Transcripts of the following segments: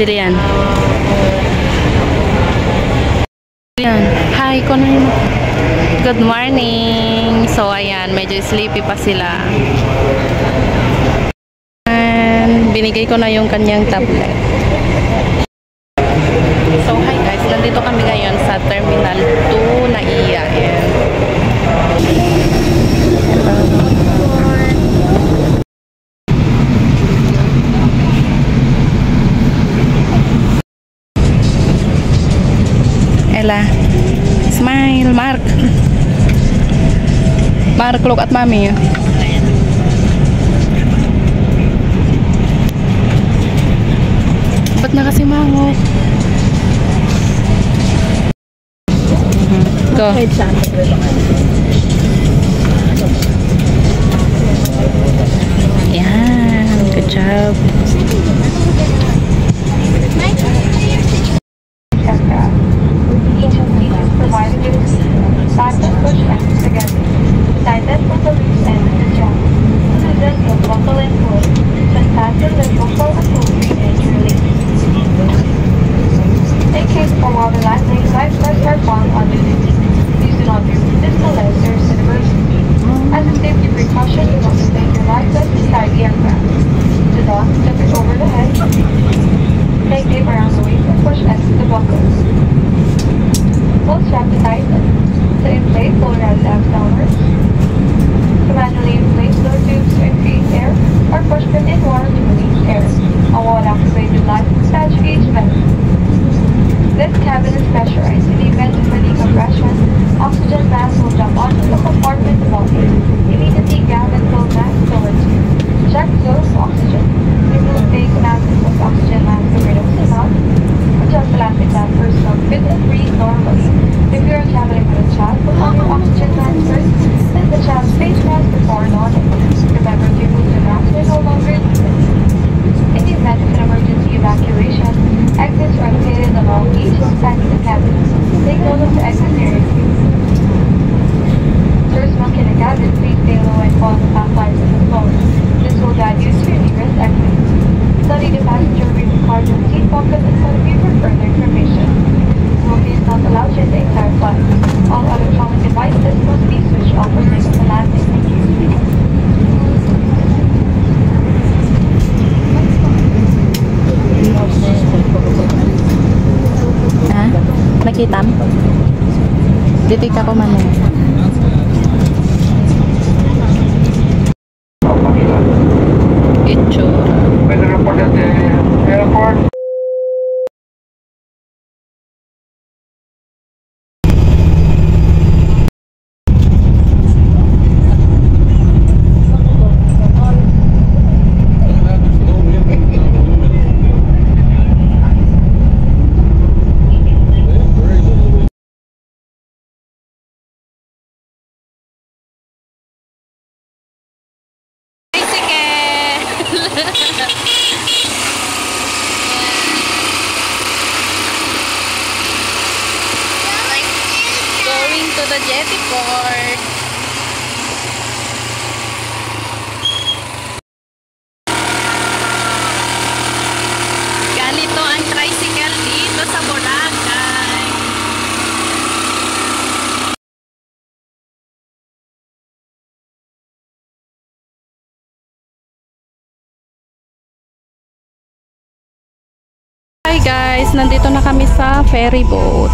Jillian. Jillian. Hi, good morning. So, ayan, medyo sleepy pa sila. And binigay ko na yung kanyang tablet. So, hi guys. Nandito kami ngayon sa Terminal 2 na iyain. Ella. Smile, Mark. Mark, look at mommy. Ba't na kasi mangok? Go. Yan, good job. This cabin is pressurized. In the event of any compression, oxygen mask will jump onto the compartment above you. Immediately grab and pull mask towards you. Check flow of oxygen. Remove fake masks of oxygen mask to rid of the mouth. Adjust the elastic band first to fit and breathe normally. If you are traveling with a child, put on your oxygen mask first, then the child's face mask before donning. Remember to remove the mask when no longer needed. In the event of an emergency evacuation, exits are located along each side of the cabin. Take note of the exit area. First monk in the cabin, please stay low and follow the path lines of the floor. This will guide you to your nearest exit. Study the passenger reading cards in the seat pocket in front of you for further information. Smoking is not allowed during the entire flight. All electronic devices must be switched off or taken to landing. Thank you. Ha? Nakita mo? Dito ka po man. Itsura. Pwede report at the airport. Going to the jetty port. Ganito ang tricycle dito sa Boracay. Hi guys, nandito na kami sa ferry boat.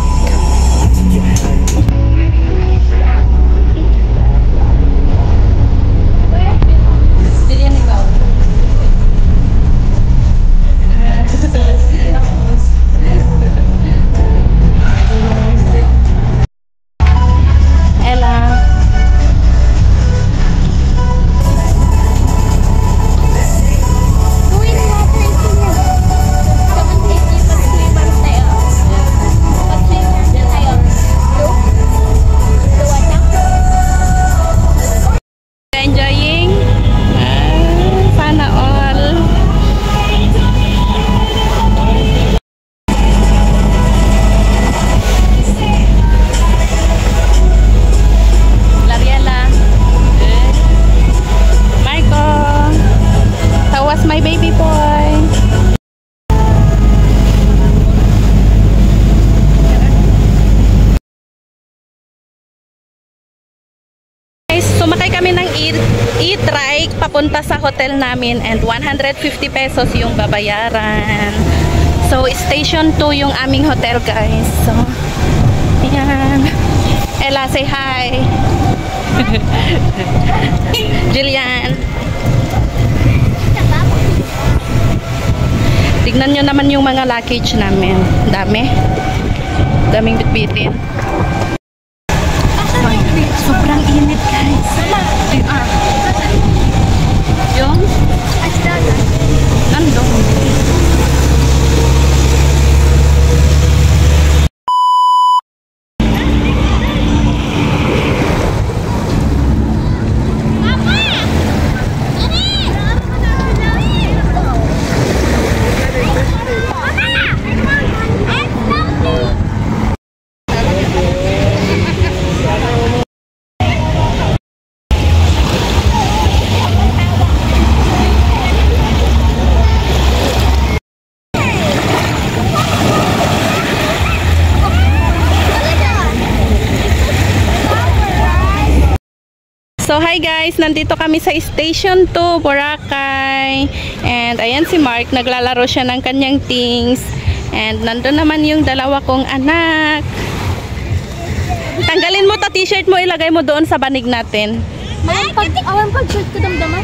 sumakay kami ng e-trike papunta sa hotel namin and 150 pesos yung babayaran. So, station 2 yung aming hotel, guys. So, ayan. Ella, say hi. Jillian. Tignan nyo naman yung mga luggage namin. Dami. Daming bitbitin. Sobrang init, guys. Yung? Nandun. So hi guys, nandito kami sa Station 2, Boracay. And ayan si Mark, naglalaro siya ng kanyang things. And nandun naman yung dalawa kong anak. Tanggalin mo ta t-shirt mo, ilagay mo doon sa banig natin. Awan pag-shirt ko damdaman.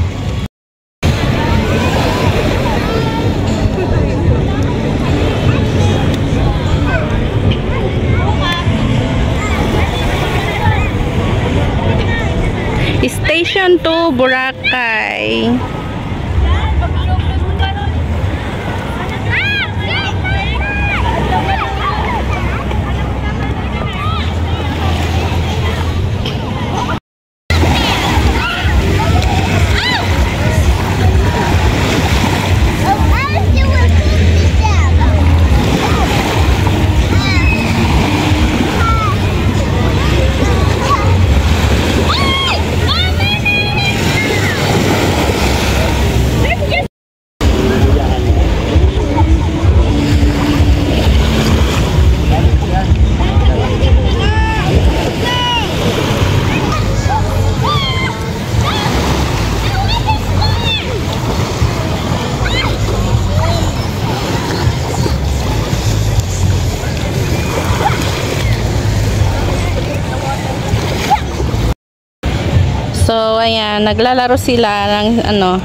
Station 2, Boracay. So, ayan, naglalaro sila ng ano.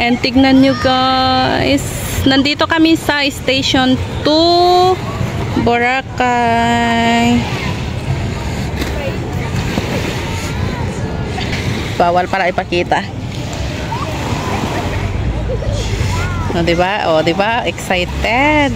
And tignan nyo guys, nandito kami sa Station 2, Boracay. Bawal para ipakita. O, diba? O, diba? Excited.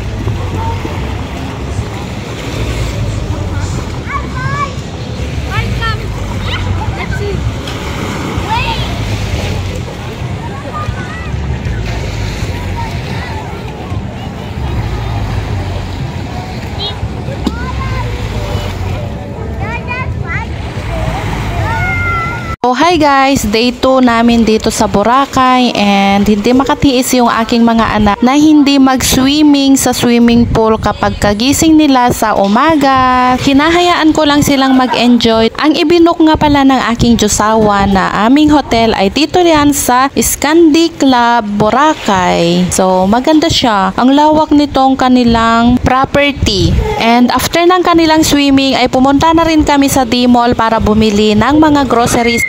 So hi guys, day 2 namin dito sa Boracay and hindi makatiis yung aking mga anak na hindi mag-swimming sa swimming pool kapag kagising nila sa umaga. Hinahayaan ko lang silang mag-enjoy. Ang ibinook nga pala ng aking Diyosawa na aming hotel ay dito yan sa Scandi Club, Boracay. So maganda siya. Ang lawak nitong kanilang property. And after ng kanilang swimming ay pumunta na rin kami sa D-Mall para bumili ng mga groceries.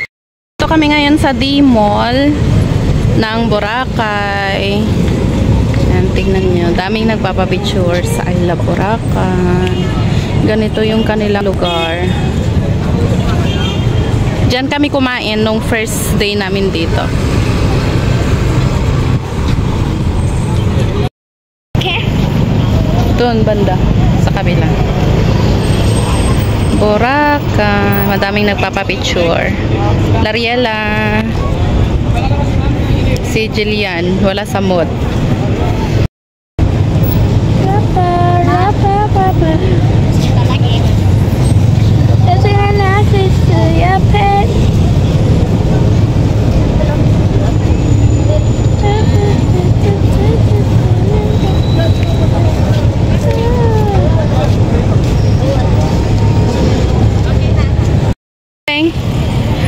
Ito kami ngayon sa D-Mall ng Boracay. Ayan, tingnan nyo. Daming nagpapapicture sa I Love Boracay. Ganito yung kanilang lugar. Diyan kami kumain nung first day namin dito. Doon banda sa kabila. Boracay, madaming nagpapapicture. Lariela, si Jillian, wala sa mood.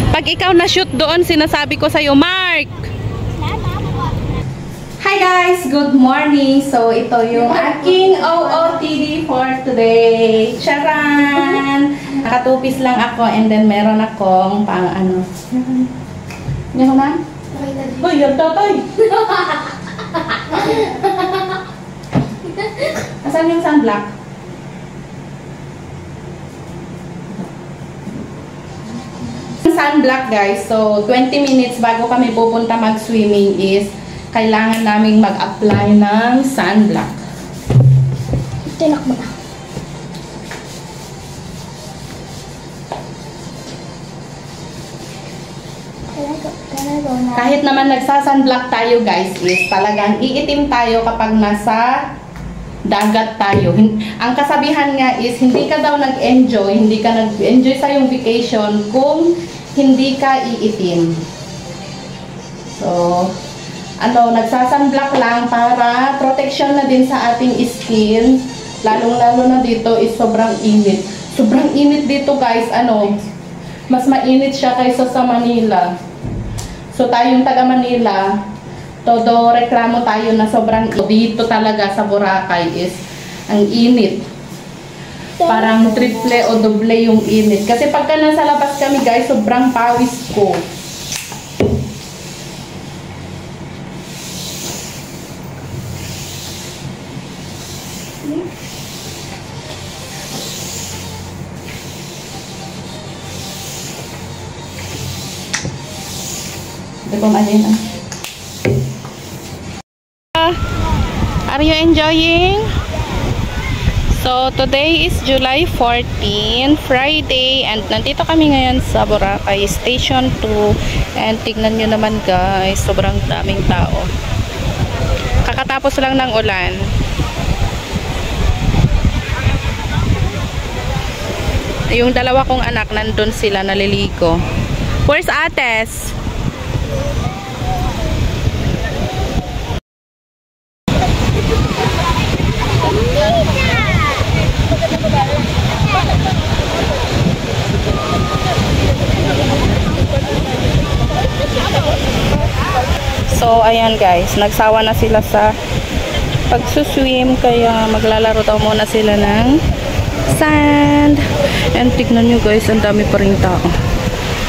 Pag ikaw na-shoot doon, sinasabi ko sa'yo, Mark! Hi guys! Good morning! So, ito yung aking OOTD for today. Charan! Nakatupis lang ako and then meron akong pang ano. Hindi ko na? Uy, yung totoy! Asan yung sunblock? Sunblock guys. So, 20 minutes bago kami pupunta mag-swimming is kailangan naming mag-apply ng sunblock. Tinak mo na. Talaga na. Kahit naman nagsasunblock tayo guys is talagang iitim tayo kapag nasa dagat tayo. Ang kasabihan nga is hindi ka daw nag-enjoy, hindi ka nag-enjoy sa yung vacation kung hindi ka iitim. So, nagsasunblock lang para protection na din sa ating skin. Lalong-lalo na dito is sobrang init. Sobrang init dito guys, mas mainit siya kaysa sa Manila. So, tayong taga Manila, todo reklamo tayo na sobrang dito talaga sa Boracay is ang init. Parang triple o doble yung init. Kasi pagka nasa labas kami guys, sobrang pawis ko. Ito po malin ah. Are you enjoying? So, today is July 14, Friday, and nandito kami ngayon sa Boracay Station 2, and tignan nyo naman guys, sobrang daming tao. Kakatapos lang ng ulan. Yung dalawa kong anak, nandun sila, naliligo. Where's Ates? So, ayan guys, nagsawa na sila sa pagsuswim, kaya maglalaro daw muna sila ng sand. And tignan nyo guys, ang dami pa rin tao.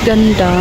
Ganda.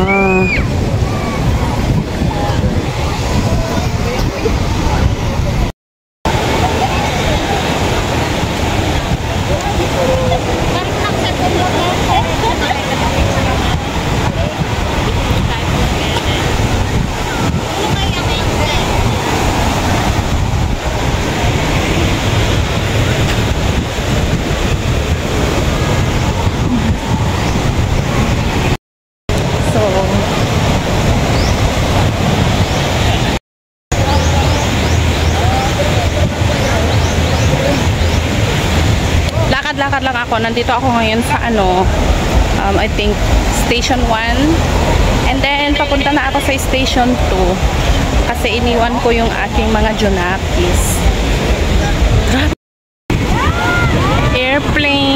Lakad lang ako. Nandito ako ngayon sa I think station 1, and then papunta na ako sa station 2 kasi iniwan ko yung aking mga junakis. Airplane.